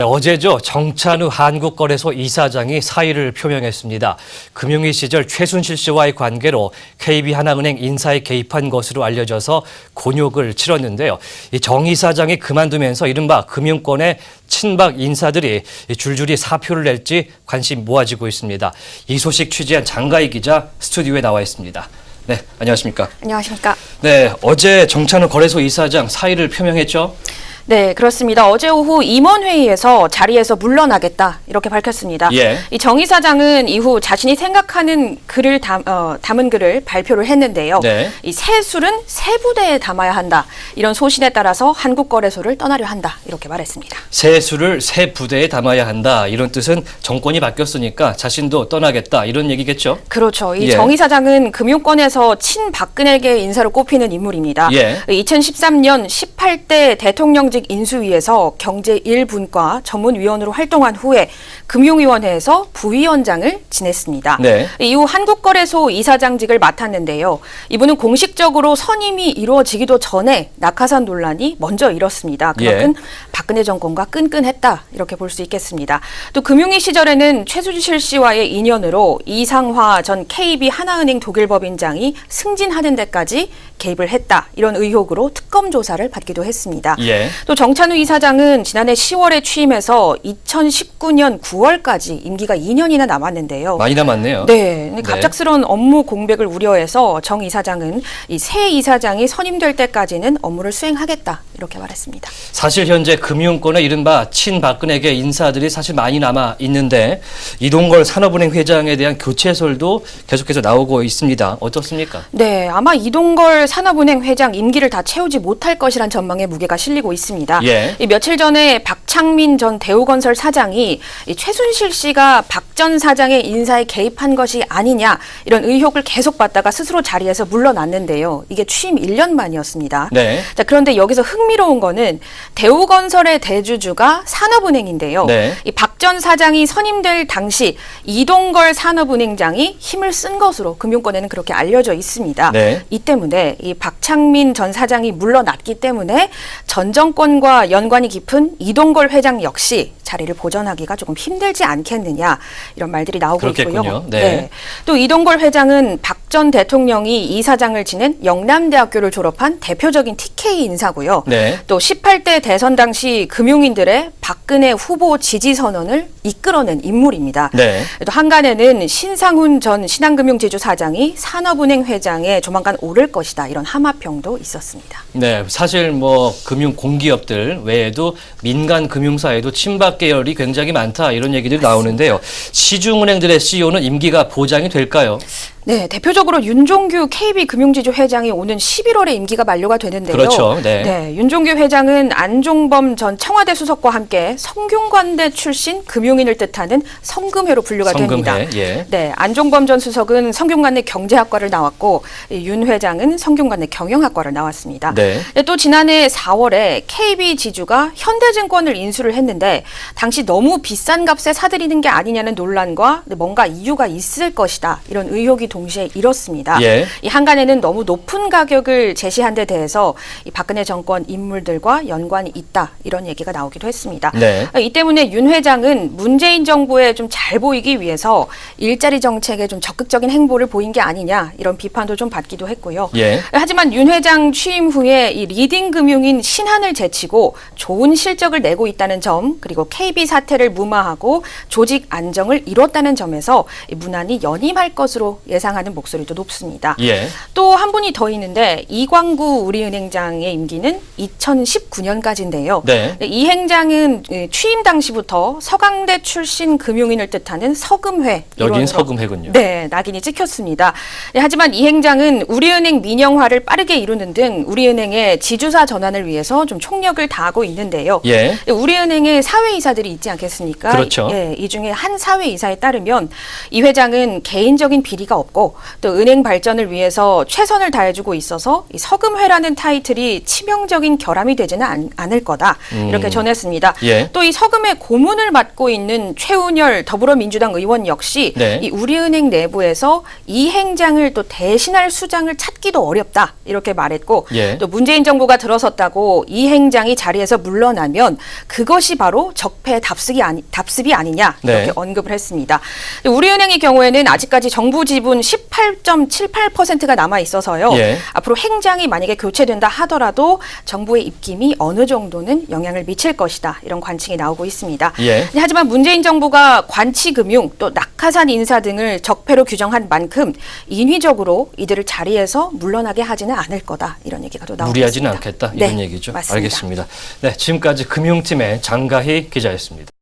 어제죠. 정찬우 한국거래소 이사장이 사의를 표명했습니다. 금융위 시절 최순실 씨와의 관계로 KB하나은행 인사에 개입한 것으로 알려져서 곤욕을 치렀는데요. 이 정 이사장이 그만두면서 이른바 금융권의 친박 인사들이 줄줄이 사표를 낼지 관심 모아지고 있습니다. 이 소식 취재한 장가희 기자 스튜디오에 나와 있습니다. 네, 안녕하십니까? 안녕하십니까? 네, 어제 정찬우 거래소 이사장 사의를 표명했죠? 네, 그렇습니다. 어제 오후 임원회의에서 자리에서 물러나겠다 이렇게 밝혔습니다. 예. 이 정 이사장은 이후 자신이 생각하는 글을 담은 글을 발표를 했는데요. 네. 이 새 술은 새 부대에 담아야 한다. 이런 소신에 따라서 한국거래소를 떠나려 한다. 이렇게 말했습니다. 새 술을 새 부대에 담아야 한다. 이런 뜻은 정권이 바뀌었으니까 자신도 떠나겠다. 이런 얘기겠죠? 그렇죠. 이 예. 정 이사장은 금융권에서 친박근혜계 인사로 꼽히는 인물입니다. 예. 2013년 18대 대통령직 인수위에서 경제 1분과 전문위원으로 활동한 후에 금융위원회에서 부위원장을 지냈습니다. 네. 이후 한국거래소 이사장직을 맡았는데요. 이분은 공식적으로 선임이 이루어지기도 전에 낙하산 논란이 먼저 일었습니다. 그만큼 박근혜 정권과 끈끈했다 이렇게 볼 수 있겠습니다. 또 금융위 시절에는 최순실 씨와의 인연으로 이상화 전 KB하나은행 독일법인장이 승진하는 데까지 개입을 했다. 이런 의혹으로 특검 조사를 받기도 했습니다. 예. 또 정찬우 이사장은 지난해 10월에 취임해서 2019년 9월까지 임기가 2년이나 남았는데요. 많이 남았네요. 네, 갑작스러운 업무 공백을 우려해서 정 이사장은 이 새 이사장이 선임될 때까지는 업무를 수행하겠다 이렇게 말했습니다. 사실 현재 금융권의 이른바 친박근혜계 인사들이 사실 많이 남아 있는데 이동걸 산업은행 회장에 대한 교체설도 계속해서 나오고 있습니다. 어떻습니까? 네, 아마 이동걸 산업은행 회장 임기를 다 채우지 못할 것이란 전망에 무게가 실리고 있습니다. 예. 이 며칠 전에 박창민 전 대우건설 사장이 이 최순실 씨가 박 전 사장의 인사에 개입한 것이 아니냐 이런 의혹을 계속 받다가 스스로 자리에서 물러났는데요. 이게 취임 1년 만이었습니다. 네. 자, 그런데 여기서 흥미로운 거는 대우건설의 대주주가 산업은행인데요. 네. 이 박 전 사장이 선임될 당시 이동걸 산업은행장이 힘을 쓴 것으로 금융권에는 그렇게 알려져 있습니다. 네. 이 때문에 이 박창민 전 사장이 물러났기 때문에 전 정권과 연관이 깊은 이동걸 회장 역시 자리를 보전하기가 조금 힘들지 않겠느냐 이런 말들이 나오고 그렇겠군요. 있고요. 네. 또 이동걸 회장은 박 전 대통령이 이사장을 지낸 영남대학교를 졸업한 대표적인 TK 인사고요. 네. 또 18대 대선 당시 금융인들의 박근혜 후보 지지 선언을 이끌어낸 인물입니다. 네. 또 한간에는 신상훈 전 신한금융지주 사장이 산업은행 회장에 조만간 오를 것이다 이런 함화평도 있었습니다. 네, 사실 뭐 금융 공기업들 외에도 민간 금융사에도 친박 계열이 굉장히 많다 이런 얘기들이 나오는데요. 시중은행들의 CEO는 임기가 보장이 될까요? 네, 대표적으로 윤종규 KB금융지주 회장이 오는 11월에 임기가 만료가 되는데요. 그렇죠. 네. 윤종규 회장은 안종범 전 청와대 수석과 함께 성균관대 출신 금융인을 뜻하는 성금회로 분류가 성금회, 됩니다. 예. 네, 안종범 전 수석은 성균관대 경제학과를 나왔고 윤 회장은 성균관대 경영학과를 나왔습니다. 네. 또 지난해 4월에 KB지주가 현대증권을 인수를 했는데 당시 너무 비싼 값에 사들이는 게 아니냐는 논란과 뭔가 이유가 있을 것이다 이런 의혹이 동시에 일었습니다. 예. 이 한간에는 너무 높은 가격을 제시한 데 대해서 이 박근혜 정권 인물들과 연관이 있다 이런 얘기가 나오기도 했습니다. 네. 이 때문에 윤 회장은 문재인 정부에 좀 잘 보이기 위해서 일자리 정책에 좀 적극적인 행보를 보인 게 아니냐 이런 비판도 좀 받기도 했고요. 예. 하지만 윤 회장 취임 후에 이 리딩 금융인 신한을 제치고 좋은 실적을 내고 있다는 점 그리고 KB 사태를 무마하고 조직 안정을 이뤘다는 점에서 이 문안이 연임할 것으로 예상하는 목소리도 높습니다. 예. 또 한 분이 더 있는데 이광구 우리은행장의 임기는 2019년까지인데요. 네. 이 행장은 취임 당시부터 서강대 출신 금융인을 뜻하는 서금회 여긴 일원으로 서금회군요. 네, 낙인이 찍혔습니다. 하지만 이 행장은 우리은행 민영화를 빠르게 이루는 등 우리은행의 지주사 전환을 위해서 좀 총력을 다하고 있는데요. 예. 우리은행에 사회이사들이 있지 않겠습니까? 그렇죠. 이 중에 한 사회이사에 따르면 이 회장은 개인적인 비리가 없다. 있었고 또 은행 발전을 위해서 최선을 다해주고 있어서 이 서금회라는 타이틀이 치명적인 결함이 되지는 않을 거다 이렇게 전했습니다. 예. 또 이 서금회 고문을 맡고 있는 최운열 더불어민주당 의원 역시 네. 이 우리은행 내부에서 이 행장을 또 대신할 수장을 찾기도 어렵다 이렇게 말했고 예. 또 문재인 정부가 들어섰다고 이 행장이 자리에서 물러나면 그것이 바로 적폐 답습이 아니냐 이렇게 네. 언급을 했습니다. 우리은행의 경우에는 아직까지 정부 지분 18.78%가 남아 있어서요. 예. 앞으로 행장이 만약에 교체된다 하더라도 정부의 입김이 어느 정도는 영향을 미칠 것이다. 이런 관측이 나오고 있습니다. 예. 하지만 문재인 정부가 관치금융 또 낙하산 인사 등을 적폐로 규정한 만큼 인위적으로 이들을 자리에서 물러나게 하지는 않을 거다. 이런 얘기가 또 나오고 무리하지는 있습니다. 않겠다 이런 네, 얘기죠. 맞습니다. 알겠습니다. 네, 지금까지 금융팀의 장가희 기자였습니다.